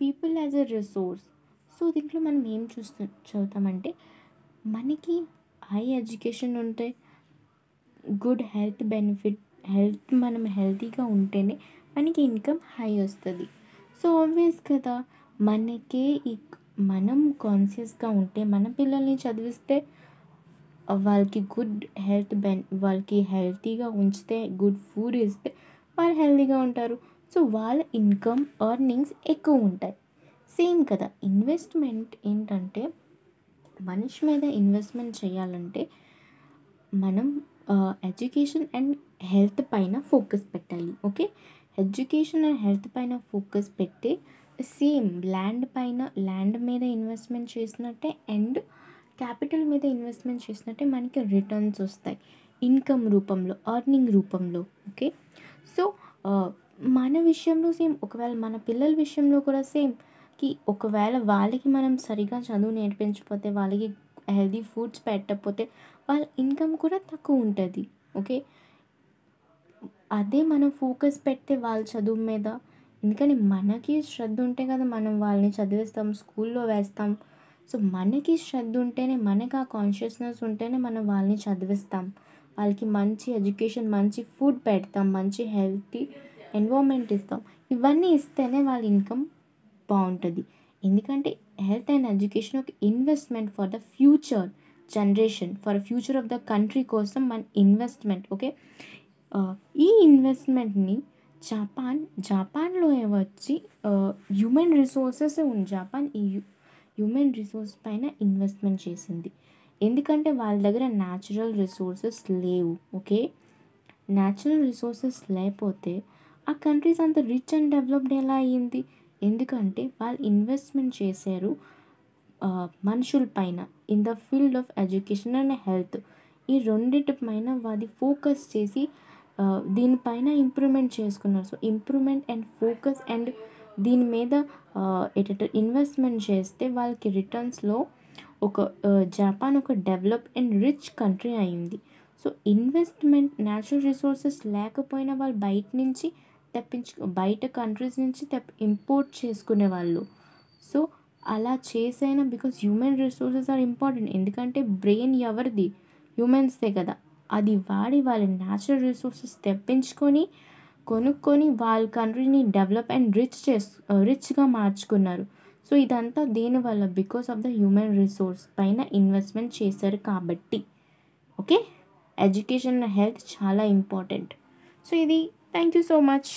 People as a resource. So దీంట్లో మనం ఏం చదువుతామంటే మనకి హై ఎడ్యుకేషన్ ఉంటే గుడ్ హెల్త్ బెనిఫిట్, మనం హెల్తీగా ఉంటేనే మనకి ఇన్కమ్ హై వస్తుంది. సో ఆబ్వియస్ కదా, మనకే మనం కాన్షియస్గా ఉంటే మన పిల్లల్ని చదివిస్తే వాళ్ళకి గుడ్ హెల్త్ వాళ్ళకి హెల్తీగా ఉంచితే, గుడ్ ఫుడ్ ఇస్తే వాళ్ళు హెల్తీగా ఉంటారు. సో వాళ్ళ ఇన్కమ్ ఎర్నింగ్స్ ఎక్కువ ఉంటాయి. సేమ్ కదా, ఇన్వెస్ట్మెంట్ ఏంటంటే మనిషి మీద ఇన్వెస్ట్మెంట్ చేయాలంటే మనం ఎడ్యుకేషన్ అండ్ హెల్త్ పైన ఫోకస్ పెట్టాలి. ఓకే, ఎడ్యుకేషన్ అండ్ హెల్త్ పైన ఫోకస్ పెట్టి సేమ్ ల్యాండ్ మీద ఇన్వెస్ట్మెంట్ చేసినట్టే అండ్ క్యాపిటల్ మీద ఇన్వెస్ట్మెంట్ చేసినట్టే మనకి రిటర్న్స్ వస్తాయి ఇన్కమ్ రూపంలో, ఎర్నింగ్ రూపంలో. ఓకే, సో మన విషయంలో సేమ్, ఒకవేళ మన పిల్లల విషయంలో కూడా సేమ్, ఒకవేళ వాళ్ళకి మనం సరిగా చదువు నేర్పించకపోతే, వాళ్ళకి హెల్తీ ఫుడ్స్ పెట్టకపోతే వాళ్ళ ఇన్కమ్ కూడా తక్కువ ఉంటుంది. ఓకే, అదే మనం ఫోకస్ పెడితే వాళ్ళ చదువు మీద, ఎందుకని మనకి శ్రద్ధ ఉంటే కదా మనం వాళ్ళని చదివిస్తాం, స్కూల్లో వేస్తాం. సో మనకి శ్రద్ధ ఉంటేనే, మనకి ఆ కాన్షియస్నెస్ ఉంటేనే మనం వాళ్ళని చదివిస్తాం, వాళ్ళకి మంచి ఎడ్యుకేషన్, మంచి ఫుడ్ పెడతాం, మంచి హెల్తీ ఎన్వైర్న్మెంట్ ఇస్తాం. ఇవన్నీ ఇస్తేనే వాళ్ళ ఇన్కమ్ బాగుంటుంది. ఎందుకంటే హెల్త్ అండ్ ఎడ్యుకేషన్ ఒక investment for the future generation, for future of the country కోసం మన ఇన్వెస్ట్మెంట్. ఓకే, ఈ ఇన్వెస్ట్మెంట్ని జపాన్లో వచ్చి హ్యూమన్ రిసోర్సెస్ ఉంది. జపాన్ ఈ హ్యూమన్ రిసోర్స్ పైన ఇన్వెస్ట్మెంట్ చేసింది. ఎందుకంటే వాళ్ళ దగ్గర న్యాచురల్ రిసోర్సెస్ లేవు. ఓకే, న్యాచురల్ రిసోర్సెస్ లేకపోతే ఆ కంట్రీస్ అంత రిచ్ అండ్ డెవలప్డ్ ఎలా అయ్యింది? ఎందుకంటే వాళ్ళు ఇన్వెస్ట్మెంట్ చేశారు మనుషుల పైన, in the field of education and health. ఈ రెండింటి పైన వాది ఫోకస్ చేసి దీనిపైన ఇంప్రూవ్మెంట్ చేసుకున్నారు. So improvement and focus and దీని మీద ఇన్వెస్ట్మెంట్ చేస్తే వాళ్ళకి రిటర్న్స్లో జపాన్ ఒక డెవలప్ అండ్ రిచ్ కంట్రీ అయింది. సో ఇన్వెస్ట్మెంట్, న్యాచురల్ రిసోర్సెస్ లేకపోయినా వాళ్ళు బయట కంట్రీస్ నుంచి ఇంపోర్ట్ చేసుకునే వాళ్ళు. సో అలా చేసైనా, because human resources are important. ఎందుకంటే బ్రెయిన్ ఎవరిది? హ్యూమన్స్దే కదా. అది వాడి వాళ్ళ న్యాచురల్ రిసోర్సెస్ కొనుక్కొని వాళ్ళ కంట్రీని డెవలప్ అండ్ రిచ్గా మార్చుకున్నారు. సో ఇదంతా దేనివల్ల? Because of the human resource పైన ఇన్వెస్ట్మెంట్ చేశారు కాబట్టి. ఓకే, ఎడ్యుకేషన్ అండ్ హెల్త్ చాలా ఇంపార్టెంట్. సో ఇది, థ్యాంక్ యూ సో మచ్.